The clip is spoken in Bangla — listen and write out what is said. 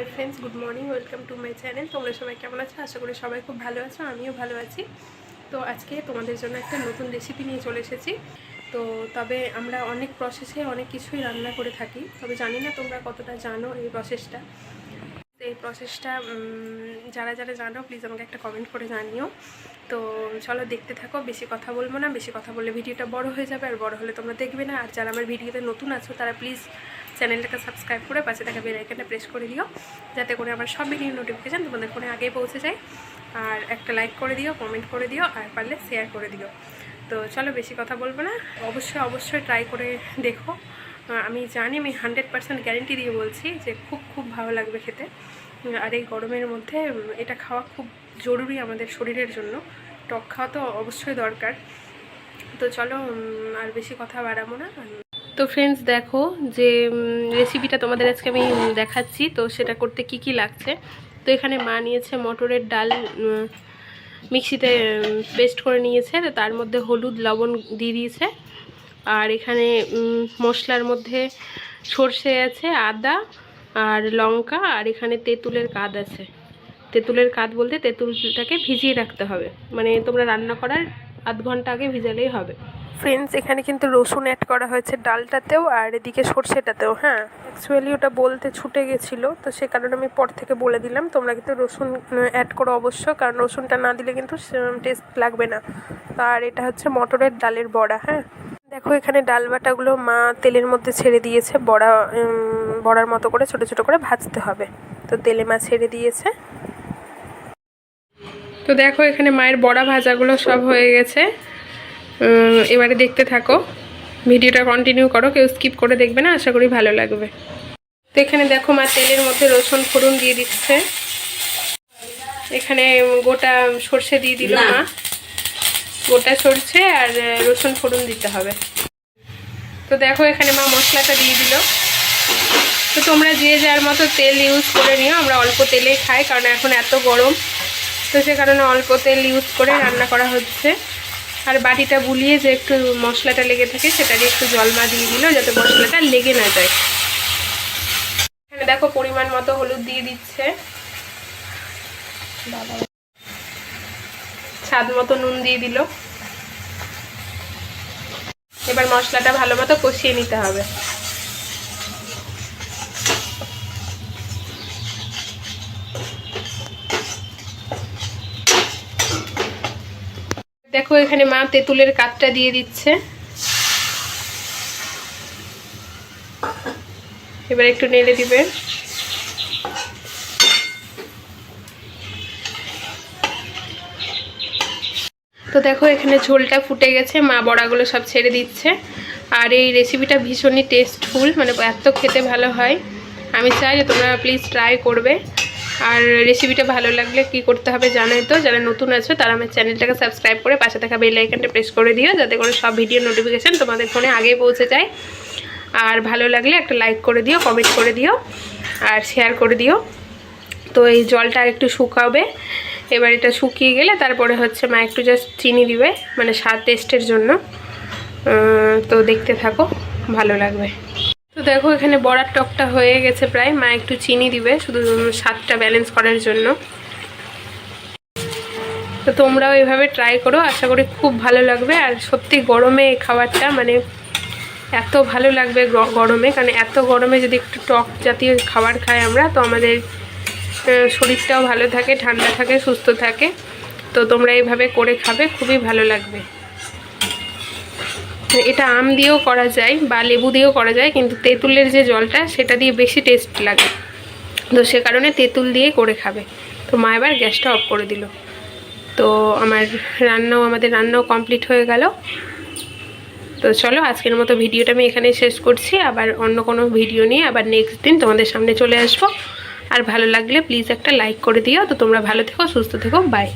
Hi friends, good morning, welcome to my channel. তোমরা সবাই কেমন আছো? আশা করি সবাই খুব ভালো আছো, আমিও ভালো আছি। তো আজকে তোমাদের জন্য একটা নতুন রেসিপি নিয়ে চলে এসেছি। তো তবে আমরা অনেক প্রসেসে অনেক কিছুই রান্না করে থাকি, তবে জানি না তোমরা কতটা জানো এই প্রসেসটা। যারা যারা জানো প্লিজ আমাকে একটা কমেন্ট করে জানিও। তো চলো দেখতে থাকো, বেশি কথা বলবো না, বেশি কথা বললে ভিডিওটা বড় হয়ে যাবে, আর বড় হলে তোমরা দেখবে না। আর যারা আমার ভিডিওতে নতুন আছো তারা প্লিজ চ্যানেলটাকে সাবস্ক্রাইব করে পাশে থাকা বেল আইকনটা প্রেস করে দিও, যাতে করে আমার সব ভিডিও নোটিফিকেশান তোমাদের ফোনে আগেই পৌঁছে যায়। আর একটা লাইক করে দিও, কমেন্ট করে দিও, আর পারলে শেয়ার করে দিও। তো চলো বেশি কথা বলবো না, অবশ্যই ট্রাই করে দেখো। আমি জানি, আমি 100% গ্যারেন্টি দিয়ে বলছি যে খুব খুব ভালো লাগবে খেতে। আর এই গরমের মধ্যে এটা খাওয়া খুব জরুরি আমাদের শরীরের জন্য। টক খাওয়া তো অবশ্যই দরকার। তো চলো আর বেশি কথা বাড়াবো না। তো ফ্রেন্ডস দেখো, যে রেসিপিটা তোমাদের আজকে আমি দেখাচ্ছি, তো সেটা করতে কি কি লাগছে। তো এখানে মা নিয়েছে মটরের ডাল, মিক্সিতে পেস্ট করে নিয়েছে, তার মধ্যে হলুদ লবণ দিয়ে দিয়েছে। আর এখানে মশলার মধ্যে সর্ষে আছে, আদা আর লঙ্কা, আর এখানে তেঁতুলের কাদ আছে। তেঁতুলের কাদ বলতে তেঁতুলটাকে ভিজিয়ে রাখতে হবে, মানে তোমরা রান্না করার আধ ঘন্টা আগে ভিজালেই হবে। ফ্রেন্ডস এখানে কিন্তু রসুন অ্যাড করা হয়েছে ডালটাতেও, আর এদিকে সর্ষেটাতেও। হ্যাঁ, অ্যাকচুয়ালি ওটা বলতে ছুটে গেছিলো, তো সে কারণে আমি পর থেকে বলে দিলাম। তোমরা কিন্তু রসুন অ্যাড করো অবশ্য, কারণ রসুনটা না দিলে কিন্তু টেস্ট লাগবে না। আর এটা হচ্ছে মটরের ডালের বড়া। হ্যাঁ দেখো, এখানে ডাল বাটাগুলো মা তেলের মধ্যে ছেড়ে দিয়েছে, বড়ার মতো করে ছোট ছোট করে ভাজতে হবে। তো তেলে মা ছেড়ে দিয়েছে। তো দেখো এখানে মায়ের বড়া ভাজাগুলো সব হয়ে গেছে। এবারে দেখতে থাকো, ভিডিওটা কন্টিনিউ করো, কেউ স্কিপ করে দেখবে না, আশা করি ভালো লাগবে। তো এখানে দেখো মা তেলের মধ্যে রসুন ফোড়ন দিয়ে দিচ্ছে। এখানে গোটা সর্ষে দিয়ে দিল মা, গোটা সর্ষে আর রসুন ফোড়ন দিতে হবে। তো দেখো এখানে মা মশলাটা দিয়ে দিল। তো তোমরা যে যার মতো তেল ইউজ করে নিও, আমরা অল্প তেলেই খাই, কারণ এখন এত গরম, তো সে কারণে অল্প তেল ইউজ করে রান্না করা হচ্ছে। আর বাটিটা বুলিয়ে যে একটু মশলাটা লেগে থাকে সেটারই একটু জল মা দিয়ে দিল, যাতে মশলাটা লেগে না যায়। এখানে দেখো পরিমাণ মতো হলুদ দিয়ে দিচ্ছে, স্বাদ মতো নুন দিয়ে দিল। এবার মশলাটা ভালো মতো কষিয়ে নিতে হবে। দেখো এখানে মা তেঁতুলের কাঠটা দিয়ে দিচ্ছে। এবার একটু নেড়ে দিবে। তো দেখো এখানে ঝোলটা ফুটে গেছে, মা বড়াগুলো সব ছেড়ে দিচ্ছে। আর এই রেসিপিটা ভীষণই টেস্টফুল, মানে এত খেতে ভালো হয়। আমি চাই যে তোমরা প্লিজ ট্রাই করবে। আর রেসিপিটা ভালো লাগলে কি করতে হবে জানাই তো, যারা নতুন আছো তারা আমার চ্যানেলটাকে সাবস্ক্রাইব করে পাশে থাকা বেল আইকনটা প্রেস করে দিও, যাতে করে সব ভিডিও নোটিফিকেশান তোমাদের ফোনে আগেই পৌঁছে যায়। আর ভালো লাগলে একটা লাইক করে দিও, কমেন্ট করে দিও, আর শেয়ার করে দিও। তো এই জলটা আর একটু শুকাবে। এবার এটা শুকিয়ে গেলে তারপরে হচ্ছে মা একটু জাস্ট চিনি দিবে, মানে স্বাদ টেস্টের জন্য। তো দেখতে থাকো, ভালো লাগবে। তো দেখো এখানে বড়ার টকটা হয়ে গেছে প্রায়, মা একটু চিনি দিবে শুধু স্বাদটা ব্যালেন্স করার জন্য। তো তোমরাও এভাবে ট্রাই করো, আশা করি খুব ভালো লাগবে। আর সত্যি গরমে এই খাবারটা মানে এত ভালো লাগবে গরমে, কারণ এত গরমে যদি একটু টক জাতীয় খাবার খাই আমরা, তো আমাদের শরীরটাও ভালো থাকে, ঠান্ডা থাকে, সুস্থ থাকে। তো তোমরা এইভাবে করে খাবে, খুবই ভালো লাগবে। এটা আম দিয়েও করা যায় বা লেবু দিয়েও করা যায়, কিন্তু তেঁতুলের যে জলটা সেটা দিয়ে বেশি টেস্ট লাগে, তো সে কারণে তেঁতুল দিয়েই করে খাবে। তো মা এবার গ্যাসটা অফ করে দিল। তো আমাদের রান্নাও কমপ্লিট হয়ে গেল। তো চলো আজকের মতো ভিডিওটা আমি এখানেই শেষ করছি। আবার অন্য কোনো ভিডিও নিয়ে আবার নেক্সট দিন তোমাদের সামনে চলে আসবো। আর ভালো লাগলে প্লিজ একটা লাইক করে দিও। তো তোমরা ভালো থেকো, সুস্থ থেকো, বাই।